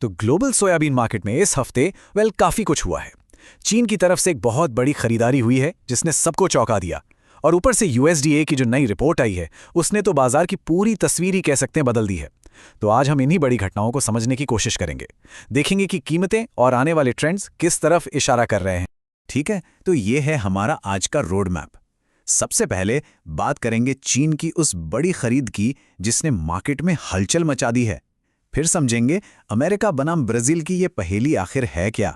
तो global soybean market में इस हफ्ते काफी कुछ हुआ है। चीन की तरफ से एक बहुत बड़ी खरीदारी हुई है जिसने सबको चौंका दिया, और ऊपर से यूएसडीए की जो नई रिपोर्ट आई है उसने तो बाजार की पूरी तस्वीर ही कह सकते हैं बदल दी है। तो आज हम इन्हीं बड़ी घटनाओं को समझने की कोशिश करेंगे, देखेंगे कि कीमतें और आने वाले ट्रेंड्स किस तरफ इशारा कर रहे हैं। ठीक है, तो ये है हमारा आज का रोड मैप। सबसे पहले बात करेंगे चीन की उस बड़ी खरीद की जिसने मार्केट में हलचल मचा दी है। फिर समझेंगे अमेरिका बनाम ब्राजील की ये पहेली आखिर है क्या।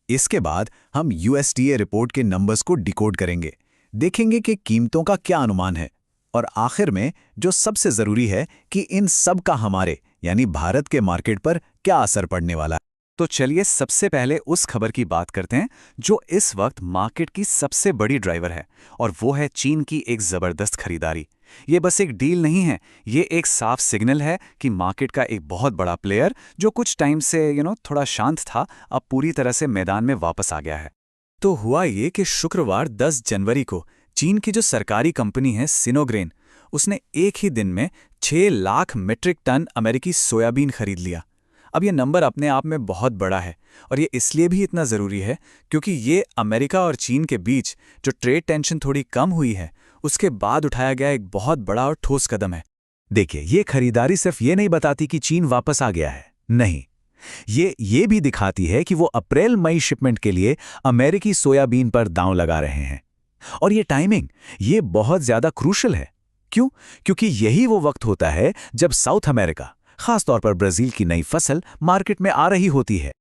इसके बाद हम यूएसडीए रिपोर्ट के नंबर्स को डिकोड करेंगे, देखेंगे कि कीमतों का क्या अनुमान है, और आखिर में जो सबसे जरूरी है कि इन सब का हमारे यानी भारत के मार्केट पर क्या असर पड़ने वाला है। तो चलिए सबसे पहले उस खबर की बात करते हैं जो इस वक्त मार्केट की सबसे बड़ी ड्राइवर है, और वो है चीन की एक जबरदस्त खरीदारी। ये बस एक डील नहीं है, ये एक साफ सिग्नल है कि मार्केट का एक बहुत बड़ा प्लेयर जो कुछ टाइम से थोड़ा शांत था, अब पूरी तरह से मैदान में वापस आ गया है। तो हुआ ये कि शुक्रवार 10 जनवरी को चीन की जो सरकारी कंपनी है सिनोग्रेन, उसने एक ही दिन में 6 लाख मीट्रिक टन अमेरिकी सोयाबीन खरीद लिया। अब ये नंबर अपने आप में बहुत बड़ा है, और ये इसलिए भी इतना ज़रूरी है क्योंकि ये अमेरिका और चीन के बीच जो ट्रेड टेंशन थोड़ी कम हुई है उसके बाद उठाया गया एक बहुत बड़ा और ठोस कदम है। देखिए, ये खरीदारी सिर्फ ये नहीं बताती कि चीन वापस आ गया है, नहीं, ये भी दिखाती है कि वो अप्रैल मई शिपमेंट के लिए अमेरिकी सोयाबीन पर दांव लगा रहे हैं। और ये टाइमिंग ये बहुत ज्यादा क्रूशल है। क्यों? क्योंकि यही वो वक्त होता है जब साउथ अमेरिका, खासतौर पर ब्राजील की नई फसल मार्केट में आ रही होती है।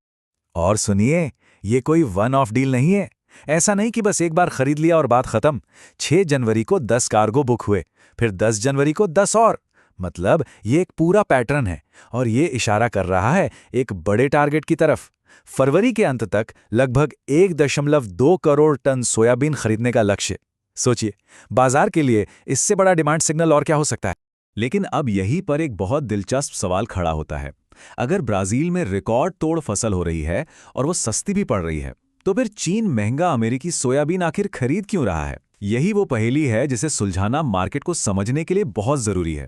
और सुनिए, ये कोई वन ऑफ डील नहीं है। ऐसा नहीं कि बस एक बार खरीद लिया और बात खत्म। 6 जनवरी को 10 कार्गो बुक हुए, फिर 10 जनवरी को 10 और। मतलब ये एक पूरा पैटर्न है, और ये इशारा कर रहा है एक बड़े टारगेट की तरफ। फरवरी के अंत तक लगभग 1.2 करोड़ टन सोयाबीन खरीदने का लक्ष्य। सोचिए, बाजार के लिए इससे बड़ा डिमांड सिग्नल और क्या हो सकता है। लेकिन अब यहीं पर एक बहुत दिलचस्प सवाल खड़ा होता है। अगर ब्राजील में रिकॉर्ड तोड़ फसल हो रही है और वो सस्ती भी पड़ रही है, तो फिर चीन महंगा अमेरिकी सोयाबीन आखिर खरीद क्यों रहा है? यही वो पहेली है जिसे सुलझाना मार्केट को समझने के लिए बहुत जरूरी है।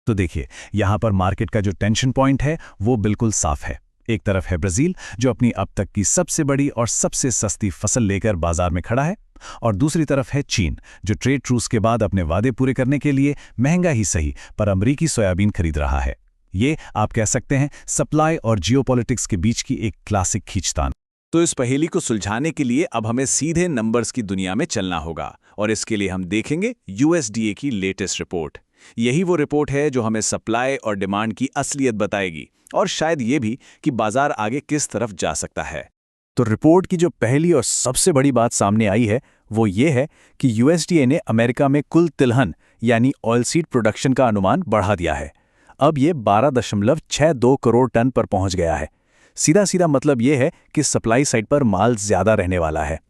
तो देखिए, यहां पर मार्केट का जो टेंशन पॉइंट है वो बिल्कुल साफ है। एक तरफ है ब्राजील जो अपनी अब तक की सबसे बड़ी और सबसे सस्ती फसल लेकर बाजार में खड़ा है, और दूसरी तरफ है चीन जो ट्रेड ट्रूस के बाद अपने वादे पूरे करने के लिए महंगा ही सही पर अमेरिकी सोयाबीन खरीद रहा है। ये आप कह सकते हैं सप्लाई और जियोपॉलिटिक्स के बीच की एक क्लासिक खींचतान। तो इस पहेली को सुलझाने के लिए अब हमें सीधे नंबर्स की दुनिया में चलना होगा, और इसके लिए हम देखेंगे यूएसडीए की लेटेस्ट रिपोर्ट। यही वो रिपोर्ट है जो हमें सप्लाई और डिमांड की असलियत बताएगी, और शायद ये भी कि बाजार आगे किस तरफ जा सकता है। तो रिपोर्ट की जो पहली और सबसे बड़ी बात सामने आई है वो ये है कि यूएसडीए ने अमेरिका में कुल तिलहन यानी ऑयलसीड प्रोडक्शन का अनुमान बढ़ा दिया है। अब ये 12.62 करोड़ टन पर पहुंच गया है। सीधा सीधा मतलब ये है कि सप्लाई साइड पर माल ज्यादा रहने वाला है।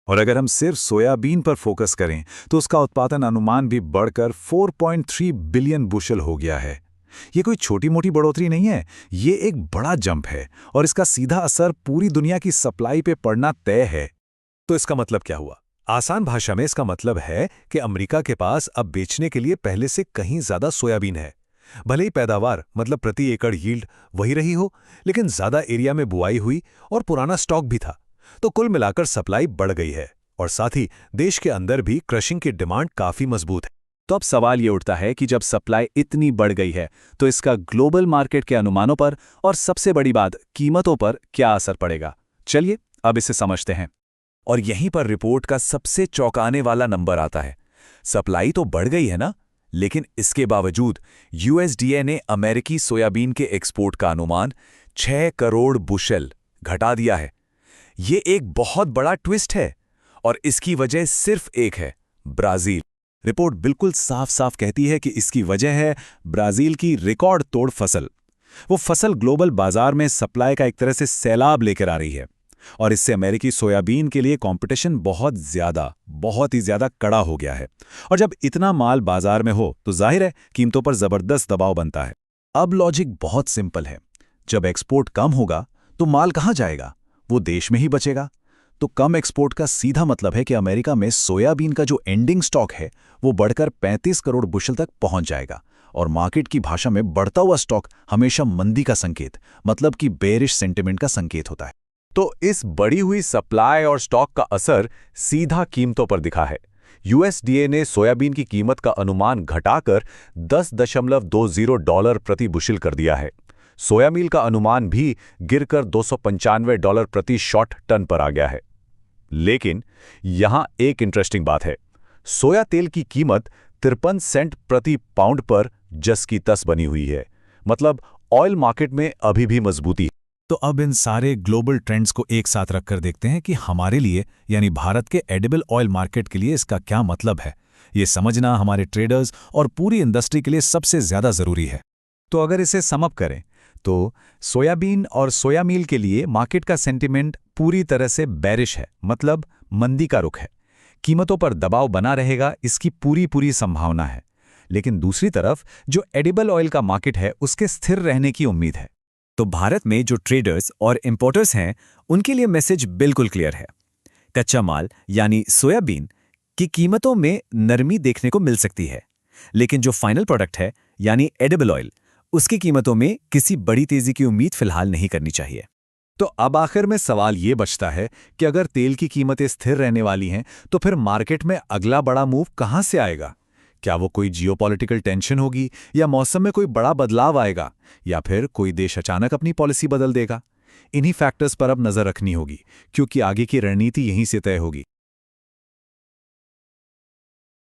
और अगर हम सिर्फ सोयाबीन पर फोकस करें तो उसका उत्पादन अनुमान भी बढ़कर 4.3 बिलियन बुशल हो गया है। ये कोई छोटी मोटी बढ़ोतरी नहीं है, ये एक बड़ा जंप है, और इसका सीधा असर पूरी दुनिया की सप्लाई पे पड़ना तय है। तो इसका मतलब क्या हुआ? आसान भाषा में इसका मतलब है कि अमेरिका के पास अब बेचने के लिए पहले से कहीं ज्यादा सोयाबीन है। भले ही पैदावार मतलब प्रति एकड़ यील्ड वही रही हो, लेकिन ज्यादा एरिया में बुआई हुई और पुराना स्टॉक भी था। तो कुल मिलाकर सप्लाई बढ़ गई है, और साथ ही देश के अंदर भी क्रशिंग की डिमांड काफी मजबूत है। तो अब सवाल ये उठता है कि जब सप्लाई इतनी बढ़ गई है तो इसका ग्लोबल मार्केट के अनुमानों पर और सबसे बड़ी बात कीमतों पर क्या असर पड़ेगा। चलिए अब इसे समझते हैं। और यहीं पर रिपोर्ट का सबसे चौंकाने वाला नंबर आता है। सप्लाई तो बढ़ गई है ना, लेकिन इसके बावजूद यूएसडीए ने अमेरिकी सोयाबीन के एक्सपोर्ट का अनुमान 6 करोड़ बुशल घटा दिया है। ये एक बहुत बड़ा ट्विस्ट है, और इसकी वजह सिर्फ एक है, ब्राजील। रिपोर्ट बिल्कुल साफ साफ कहती है कि इसकी वजह है ब्राजील की रिकॉर्ड तोड़ फसल। वो फसल ग्लोबल बाजार में सप्लाई का एक तरह से सैलाब लेकर आ रही है, और इससे अमेरिकी सोयाबीन के लिए कंपटीशन बहुत ही ज्यादा कड़ा हो गया है। और जब इतना माल बाजार में हो तो जाहिर है कीमतों पर जबरदस्त दबाव बनता है। अब लॉजिक बहुत सिंपल है, जब एक्सपोर्ट कम होगा तो माल कहाँ जाएगा? वो देश में ही बचेगा। तो कम एक्सपोर्ट का सीधा मतलब है कि अमेरिका में सोयाबीन का जो एंडिंग स्टॉक है वो बढ़कर 35 करोड़ बुशल तक पहुंच जाएगा, और मार्केट की भाषा में बढ़ता हुआ स्टॉक हमेशा मंदी का संकेत, मतलब कि बेरिश सेंटिमेंट का संकेत होता है। तो इस बढ़ी हुई सप्लाई और स्टॉक का असर सीधा कीमतों पर दिखा है। यूएसडीए ने सोयाबीन की कीमत का अनुमान घटाकर $10.20 प्रति बुशिल कर दिया है। सोया मील का अनुमान भी गिरकर $295 प्रति शॉर्ट टन पर आ गया है। लेकिन यहां एक इंटरेस्टिंग बात है। सोया तेल की कीमत 53 सेंट प्रति पाउंड पर जस की तस बनी हुई है, मतलब ऑयल मार्केट में अभी भी मजबूती है। तो अब इन सारे ग्लोबल ट्रेंड्स को एक साथ रखकर देखते हैं कि हमारे लिए यानी भारत के एडिबल ऑयल मार्केट के लिए इसका क्या मतलब है। ये समझना हमारे ट्रेडर्स और पूरी इंडस्ट्री के लिए सबसे ज्यादा जरूरी है। तो अगर इसे सम अप करें तो सोयाबीन और सोया मील के लिए मार्केट का सेंटिमेंट पूरी तरह से बेरिश है, मतलब मंदी का रुख है। कीमतों पर दबाव बना रहेगा, इसकी पूरी संभावना है। लेकिन दूसरी तरफ जो एडिबल ऑयल का मार्केट है उसके स्थिर रहने की उम्मीद है। तो भारत में जो ट्रेडर्स और इंपोर्टर्स हैं उनके लिए मैसेज बिल्कुल क्लियर है। कच्चा माल यानी सोयाबीन की कीमतों में नरमी देखने को मिल सकती है, लेकिन जो फाइनल प्रोडक्ट है यानी एडिबल ऑयल, उसकी कीमतों में किसी बड़ी तेजी की उम्मीद फिलहाल नहीं करनी चाहिए। तो अब आखिर में सवाल ये बचता है कि अगर तेल की कीमतें स्थिर रहने वाली हैं तो फिर मार्केट में अगला बड़ा मूव कहां से आएगा? क्या वो कोई जियोपॉलिटिकल टेंशन होगी, या मौसम में कोई बड़ा बदलाव आएगा, या फिर कोई देश अचानक अपनी पॉलिसी बदल देगा? इन्हीं फैक्टर्स पर अब नजर रखनी होगी, क्योंकि आगे की रणनीति यहीं से तय होगी।